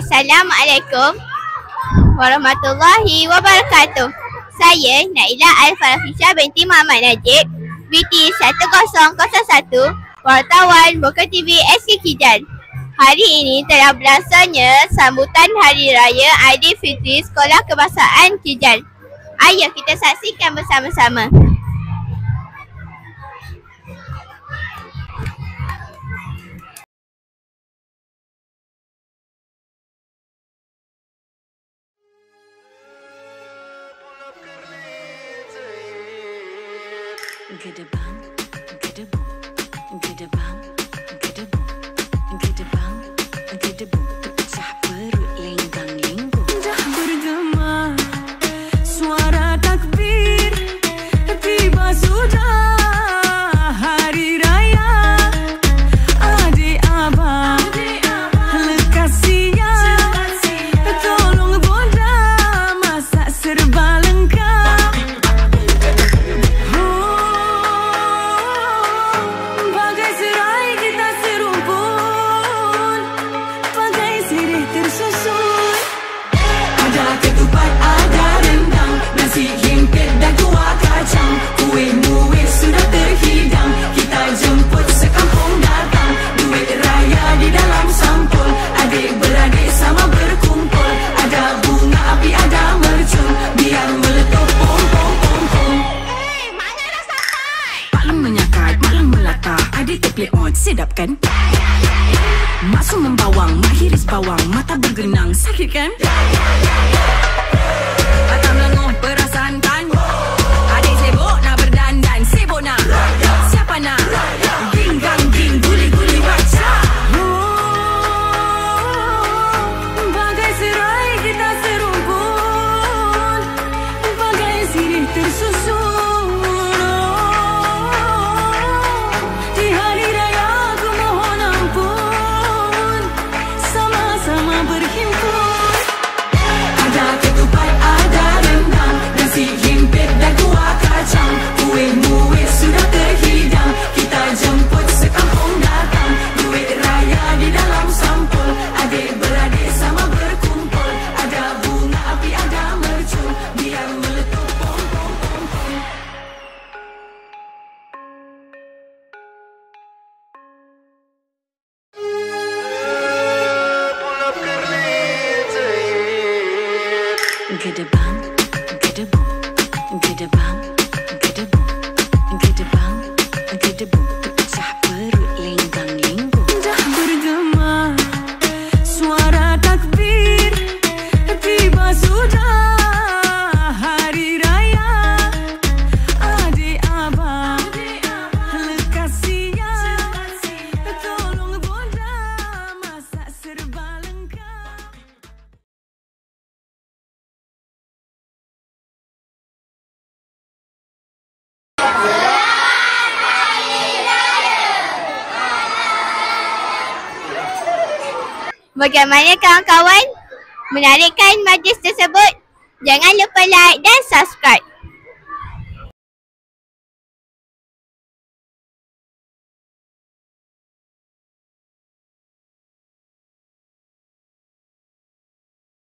Assalamualaikum warahmatullahi wabarakatuh. Saya Nailah Al-Farafisha binti Muhammad Najib, BT 1001, wartawan Buka TV SK Kijal. Hari ini telah berlangsungnya sambutan Hari Raya Aidilfitri Sekolah Kebangsaan Kijal. Ayo kita saksikan bersama-sama. Gedebang, gedebu, gedebang, gedebu, gedebang, gedebu, terpecah perut lenggang linggu. Dah bergema suara takbir, tiba sudah hari raya. Adik abang, lekas siap, tolong bonda masak serba lengkap. Sedap kan? Masuk membawang, mak hiris bawang, mata bergenang, sakit kan? Mata melenguh perasaan kan? Adik sibuk nak berdandan, sibuk nak? Siapa nak? Ginggang ging, guli-guli baca. Bagai serai kita serumpun, bagai sirih tersusun. Gedebang, gedebu, gedebang, gedebu, gedebang, gedebu, terpecah perut lenggang linggu. Dah bergema suara takbir, tiba sudah hari raya. Adik abang, lekas siap, tolong bonda masak serba lengkap. Bagaimana kawan-kawan? Menarikkan majlis tersebut? Jangan lupa like dan subscribe.